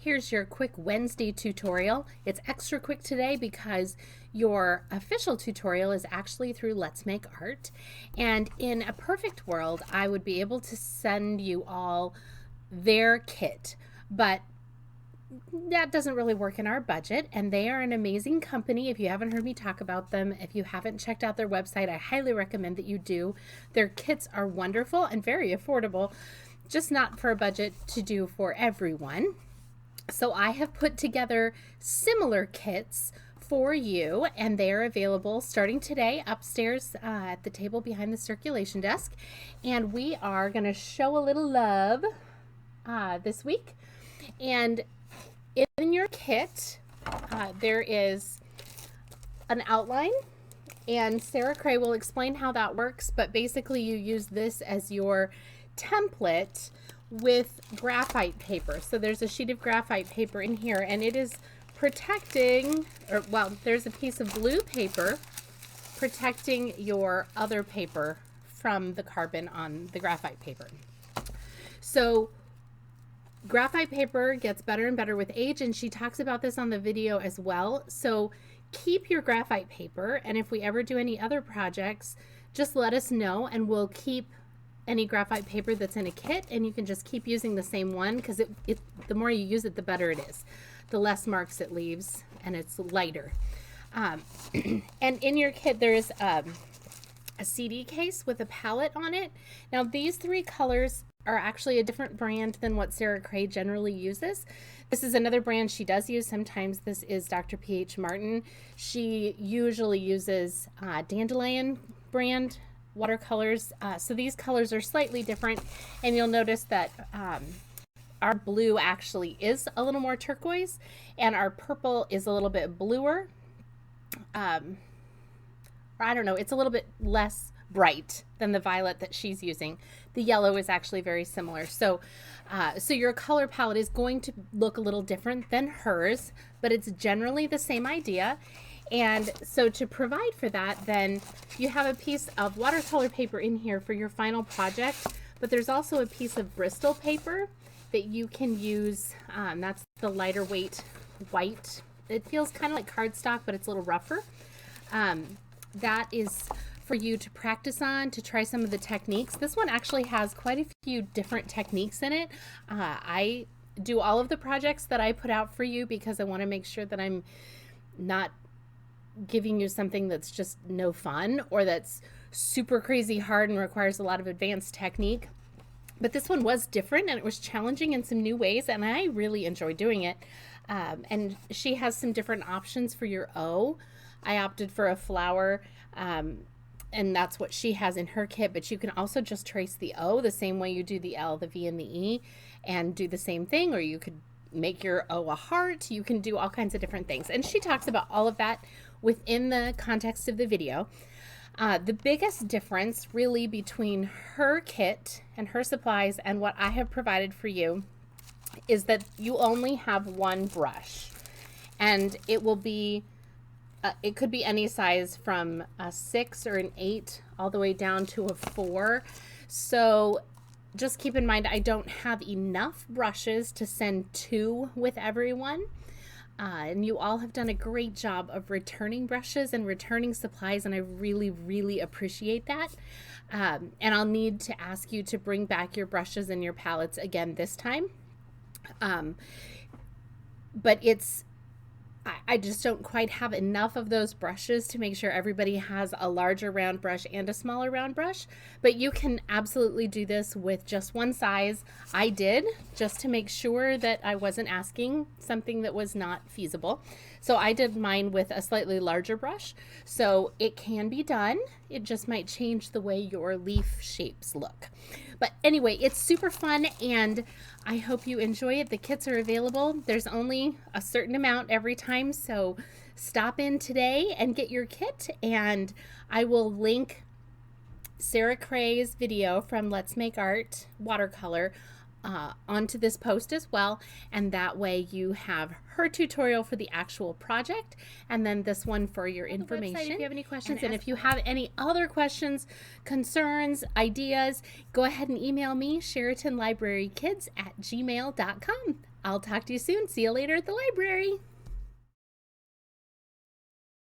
Here's your quick Wednesday tutorial. It's extra quick today because your official tutorial is actually through Let's Make Art. And in a perfect world, I would be able to send you all their kit, but that doesn't really work in our budget, and they are an amazing company. If you haven't heard me talk about them, if you haven't checked out their website, I highly recommend that you do. Their kits are wonderful and very affordable, just not for a budget to do for everyone. So I have put together similar kits for you, and they are available starting today upstairs at the table behind the circulation desk. And we are going to show a little love this week. And in your kit, there is an outline, and Sarah Cray will explain how that works, but basically you use this as your template with graphite paper. So there's a sheet of graphite paper in here, and it is protecting, there's a piece of blue paper protecting your other paper from the carbon on the graphite paper. So graphite paper gets better and better with age, and she talks about this on the video as well. So keep your graphite paper, and if we ever do any other projects, just let us know and we'll keep any graphite paper that's in a kit, and you can just keep using the same one, because the more you use it, the better it is. The less marks it leaves, and it's lighter. And in your kit, there's a CD case with a palette on it. Now, these three colors are actually a different brand than what Sarah Cray generally uses. This is another brand she does use sometimes. This is Dr. P.H. Martin. She usually uses Dandelion brand watercolors. So these colors are slightly different, and you'll notice that our blue actually is a little more turquoise, and our purple is a little bit bluer. Or I don't know, it's a little bit less bright than the violet that she's using. The yellow is actually very similar. So your color palette is going to look a little different than hers, but it's generally the same idea. And so to provide for that, then you have a piece of watercolor paper in here for your final project, but there's also a piece of Bristol paper that you can use. That's the lighter weight white. It feels kind of like cardstock, but it's a little rougher. That is for you to practice on, to try some of the techniques. This one actually has quite a few different techniques in it. I do all of the projects that I put out for you because I want to make sure that I'm not giving you something that's just no fun or that's super crazy hard and requires a lot of advanced technique. But this one was different, and it was challenging in some new ways, and I really enjoyed doing it. And she has some different options for your O. I opted for a flower, and that's what she has in her kit, but you can also just trace the O the same way you do the L, the V, and the E, and do the same thing, or you could make your O a heart. You can do all kinds of different things, and she talks about all of that within the context of the video. The biggest difference really between her kit and her supplies and what I have provided for you is that you only have one brush, and it will be it could be any size from a 6 or an 8 all the way down to a 4. So just keep in mind, I don't have enough brushes to send 2 with everyone. And you all have done a great job of returning brushes and returning supplies, and I really, really appreciate that. And I'll need to ask you to bring back your brushes and your palettes again this time. But I just don't quite have enough of those brushes to make sure everybody has a larger round brush and a smaller round brush. But you can absolutely do this with just one size. I did, just to make sure that I wasn't asking something that was not feasible. So I did mine with a slightly larger brush. So it can be done. It just might change the way your leaf shapes look. But anyway, it's super fun, and I hope you enjoy it. The kits are available. There's only a certain amount every time, so stop in today and get your kit, and I will link Sarah Cray's video from Let's Make Art Watercolor onto this post as well, and that way you have her tutorial for the actual project and then this one for your information. If you have any questions, and if you have any other questions, concerns, ideas, go ahead and email me, CharitonLibraryKids@gmail.com. I'll talk to you soon. See you later at the library.